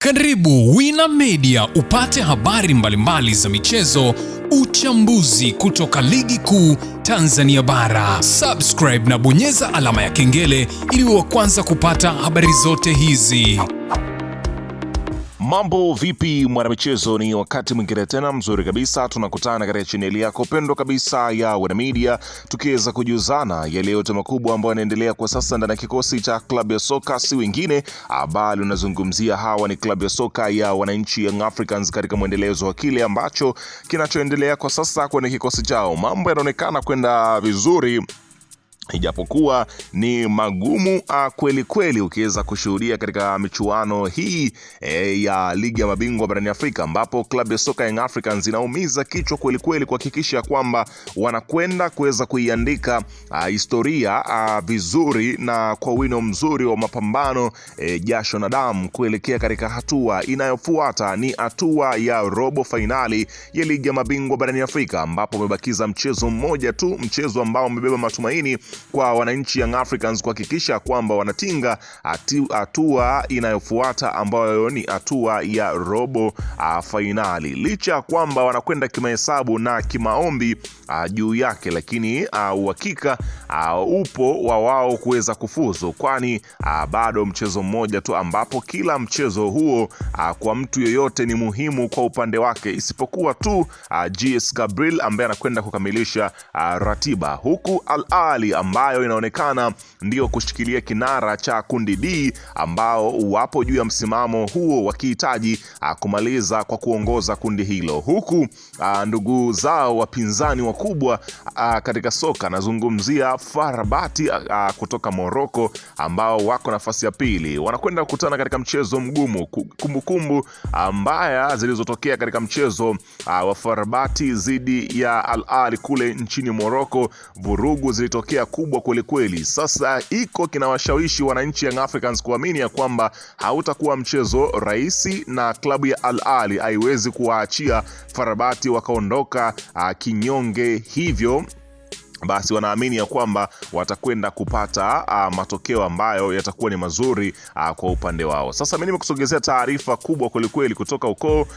Karibu Wina Media upate habari mbalimbali za michezo, uchambuzi kutoka ligi kuu Tanzania bara. Subscribe na bonyeza alama ya kengele ili uwe kwanza kupata habari zote hizi. Mambo vipi mwanamichezo, ni wakati mwingine tena mzuri kabisa tunakutana katika chaneli yako pendwa kabisa ya Wina Media, tukiweza kujuzana yale yote makubwa ambayo yanaendelea kwa sasa ndani ya kikosi cha klabu ya soka, si wengine bali unazungumzia hawa ni klabu ya soka ya wananchi Young Africans, katika mwendelezo wa kile ambacho kinachoendelea kwa sasa kwenye kikosi chao. Mambo yanaonekana kwenda vizuri, ijapokuwa ni magumu kweli kweli, ukiweza kushuhudia katika michuano hii ya ligi ya mabingwa barani Afrika, ambapo klabu ya soka Young Africans inaumiza kichwa kweli kweli kuhakikisha kwamba wanakwenda kuweza kuiandika historia vizuri na kwa wino mzuri wa mapambano, jasho na damu, kuelekea katika hatua inayofuata. Ni hatua ya robo fainali ya ligi ya mabingwa barani Afrika, ambapo umebakiza mchezo mmoja tu, mchezo ambao umebeba matumaini kwa wananchi Young Africans kuhakikisha kwamba wanatinga hatua inayofuata, ambayo ni hatua ya robo fainali. Licha kwamba wanakwenda kimahesabu na kimaombi juu yake, lakini uhakika upo wa wao kuweza kufuzu, kwani bado mchezo mmoja tu, ambapo kila mchezo huo kwa mtu yoyote ni muhimu kwa upande wake, isipokuwa tu GS Gabriel ambaye anakwenda kukamilisha ratiba, huku Al Ahly ambayo inaonekana ndio kushikilia kinara cha kundi D, ambao wapo juu ya msimamo huo wakihitaji kumaliza kwa kuongoza kundi hilo, huku ndugu zao wapinzani wakubwa katika soka, nazungumzia FAR Rabat kutoka Morocco, ambao wako nafasi ya pili, wanakwenda kukutana katika mchezo mgumu. Kumbukumbu mbaya zilizotokea katika mchezo wa FAR Rabat dhidi ya Al Ahly kule nchini Morocco, vurugu zilitokea kubwa kweli kweli. Sasa iko kinawashawishi wananchi Young Africans kuamini ya kwamba hautakuwa mchezo rahisi, na klabu ya Al Ahly haiwezi kuwaachia FAR Rabat wakaondoka kinyonge. Hivyo basi wanaamini ya kwamba watakwenda kupata matokeo ambayo yatakuwa ni mazuri kwa upande wao. Sasa mimi nimekusogezea taarifa kubwa kweli kutoka huko,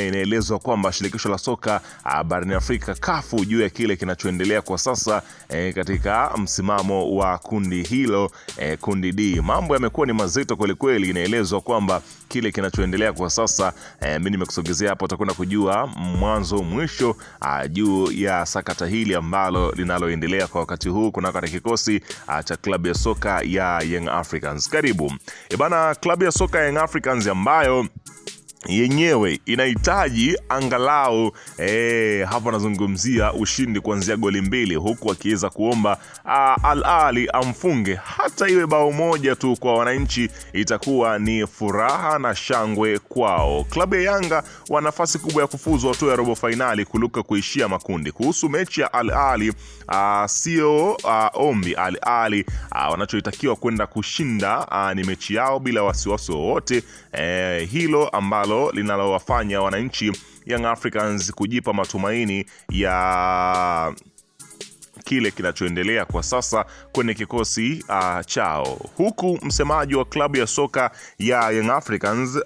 inaelezwa kwamba shirikisho la soka barani Afrika CAF juu ya kile kinachoendelea kwa sasa katika msimamo wa kundi hilo, kundi D. Mambo yamekuwa ni mazito kweli. Inaelezwa kwamba kile kinachoendelea kwa sasa, mimi nimekusogezea hapo, utakwenda kujua mwanzo mwisho juu ya sakata hili ambalo linaloendelea kwa wakati huu kunako katika kikosi cha klabu ya soka ya Young Africans. Karibu. Bana, klabu ya soka ya Young Africans ambayo yenyewe inahitaji angalau hapa nazungumzia ushindi kuanzia goli 2, huku akiweza kuomba Al Ahly amfunge hata iwe bao moja tu. Kwa wananchi itakuwa ni furaha na shangwe kwao. Klabu ya Yanga wana nafasi kubwa ya kufuzu hatua ya robo finali kuliko kuishia makundi. Kuhusu mechi ya Al Ahly, sio ombi. Al Ahly wanachoitakiwa kwenda kushinda ni mechi yao bila wasiwasi wowote, hilo ambalo linalowafanya wananchi Young Africans kujipa matumaini ya kile kinachoendelea kwa sasa kwenye kikosi chao. Huku msemaji wa klabu ya soka ya Young Africans,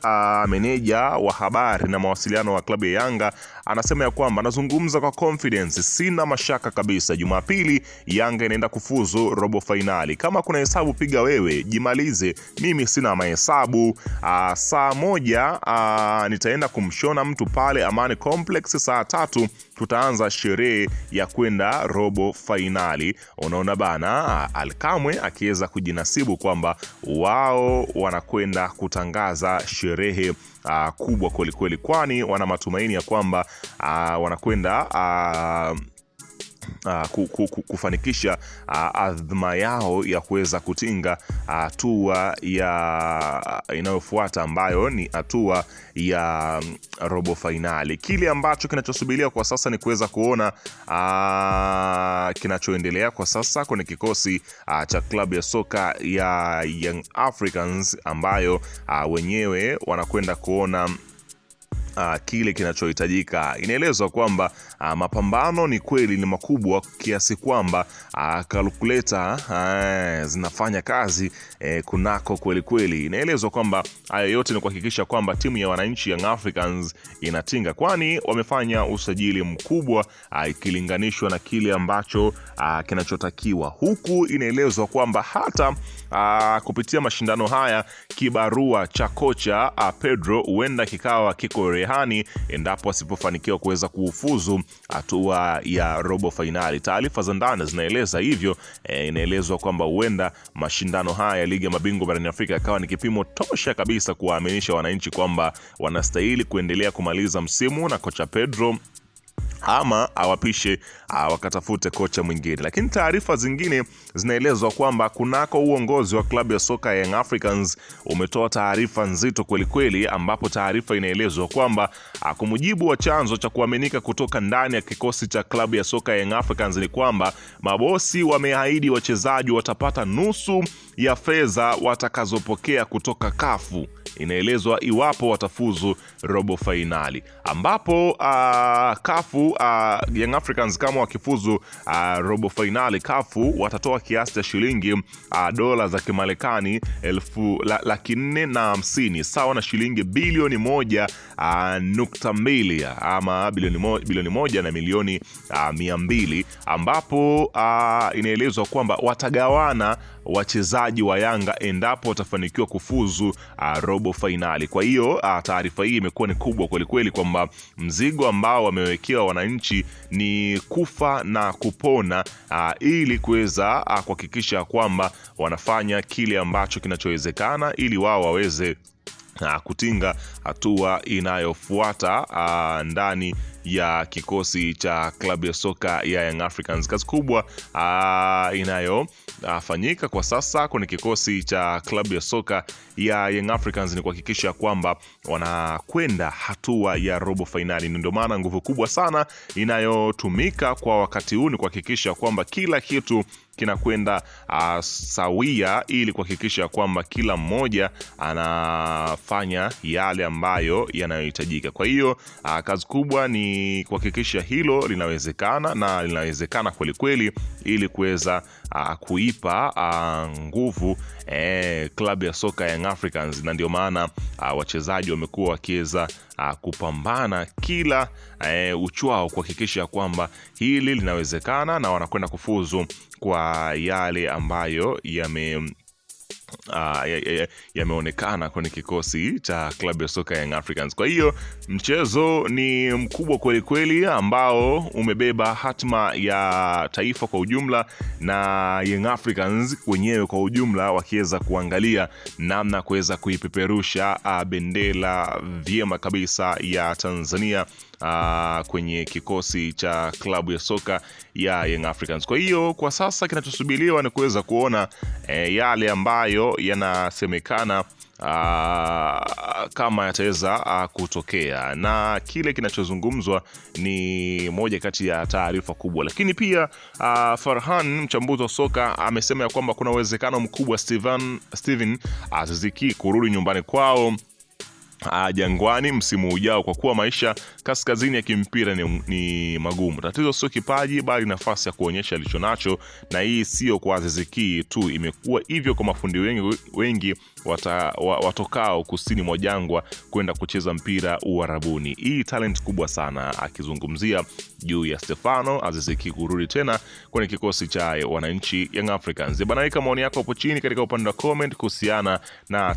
meneja wa habari na mawasiliano wa klabu ya Yanga, anasema ya kwamba, anazungumza kwa confidence, sina mashaka kabisa, Jumapili Yanga inaenda kufuzu robo finali. Kama kuna hesabu piga wewe, jimalize, mimi sina mahesabu. Saa 1 nitaenda kumshona mtu pale Amani Complex, saa 3 tutaanza sherehe ya kwenda robo finali. Unaona bana, Alkamwe akiweza kujinasibu kwamba wao wanakwenda kutangaza sherehe kubwa kweli, kwani wana matumaini ya kwamba wanakwenda kufanikisha adhma yao ya kuweza kutinga hatua ya inayofuata, ambayo ni hatua ya robo finali. Kile ambacho kinachosubiriwa kwa sasa ni kuweza kuona kinachoendelea kwa sasa kwenye kikosi cha klabu ya soka ya Young Africans, ambayo wenyewe wanakwenda kuona kile kinachohitajika. Inaelezwa kwamba mapambano ni kweli ni makubwa kiasi kwamba calculator zinafanya kazi kunako kweli kweli. Inaelezwa kwamba hayo yote ni kuhakikisha kwamba timu ya wananchi Young Africans inatinga, kwani wamefanya usajili mkubwa ikilinganishwa na kile ambacho kinachotakiwa, huku inaelezwa kwamba hata kupitia mashindano haya kibarua cha kocha Pedro huenda kikawa kiko rehani endapo asipofanikiwa kuweza kufuzu hatua ya robo finali. Taarifa za ndani zinaeleza hivyo. Inaelezwa kwamba huenda mashindano haya ya ligi ya mabingwa barani Afrika yakawa ni kipimo tosha kabisa kuwaaminisha wananchi kwamba wanastahili kuendelea kumaliza msimu na kocha Pedro, ama awapishe wakatafute kocha mwingine. Lakini taarifa zingine zinaelezwa kwamba kunako uongozi wa klabu ya soka ya Young Africans umetoa taarifa nzito kweli kweli, ambapo taarifa inaelezwa kwamba kwa mujibu wa chanzo cha kuaminika kutoka ndani ya kikosi cha klabu ya soka ya Young Africans ni kwamba mabosi wameahidi wachezaji watapata nusu ya fedha watakazopokea kutoka kafu. Inaelezwa iwapo watafuzu robo finali, ambapo kafu Young Africans kama wakifuzu robo finali, kafu watatoa kiasi cha shilingi dola za Kimarekani 450,000 sawa na shilingi bilioni 1.2 ama bilioni 1 na milioni 200, ambapo inaelezwa kwamba watagawana wachezaji wa Yanga endapo watafanikiwa kufuzu robo finali. Kwa hiyo taarifa hii imekuwa ni kubwa kweli kweli, kwamba mzigo ambao wamewekewa wananchi ni kufa na kupona ili kuweza kuhakikisha kwamba wanafanya kile ambacho kinachowezekana ili wao waweze kutinga hatua inayofuata ndani ya kikosi cha klabu ya soka ya Young Africans. Kazi kubwa inayofanyika kwa sasa kwenye kikosi cha klabu ya soka ya Young Africans ni kuhakikisha kwamba wanakwenda hatua ya robo finali. Ndio maana nguvu kubwa sana inayotumika kwa wakati huu ni kuhakikisha kwamba kila kitu kinakwenda sawia, ili kuhakikisha kwamba kila mmoja anafanya yale ambayo yanayohitajika. Kwa hiyo kazi kubwa ni kuhakikisha hilo linawezekana, na linawezekana kweli kweli, ili kuweza kuipa nguvu klabu ya soka ya Young Africans. Na ndio maana wachezaji wamekuwa wakiweza kupambana kila uchwao kuhakikisha kwamba hili linawezekana na wanakwenda kufuzu kwa yale ambayo yameonekana kwenye kikosi cha klabu ya soka ya Young Africans. Kwa hiyo mchezo ni mkubwa kweli kweli, ambao umebeba hatima ya taifa kwa ujumla, na Young Africans wenyewe kwa ujumla wakiweza kuangalia namna kuweza kuipeperusha bendera vyema kabisa ya Tanzania kwenye kikosi cha klabu ya soka ya Young Africans. Kwa hiyo kwa sasa kinachosubiriwa ni kuweza kuona yale ambayo yanasemekana kama yataweza kutokea, na kile kinachozungumzwa ni moja kati ya taarifa kubwa. Lakini pia Farhan, mchambuzi wa soka, amesema ya kwamba kuna uwezekano mkubwa Steven Aziz Ki kurudi nyumbani kwao Jangwani msimu ujao, kwa kuwa maisha kaskazini ya kimpira ni magumu. Tatizo sio kipaji, bali nafasi ya kuonyesha alichonacho, na hii sio kwa Aziz Ki tu, imekuwa hivyo kwa mafundi wengi watokao kusini mwa jangwa kwenda kucheza mpira Uarabuni. Hii talent kubwa sana, akizungumzia juu ya Stefano Aziz Ki kurudi tena kwenye kikosi cha wananchi Young Africans. Bana, weka maoni yako hapo chini katika upande wa comment kuhusiana na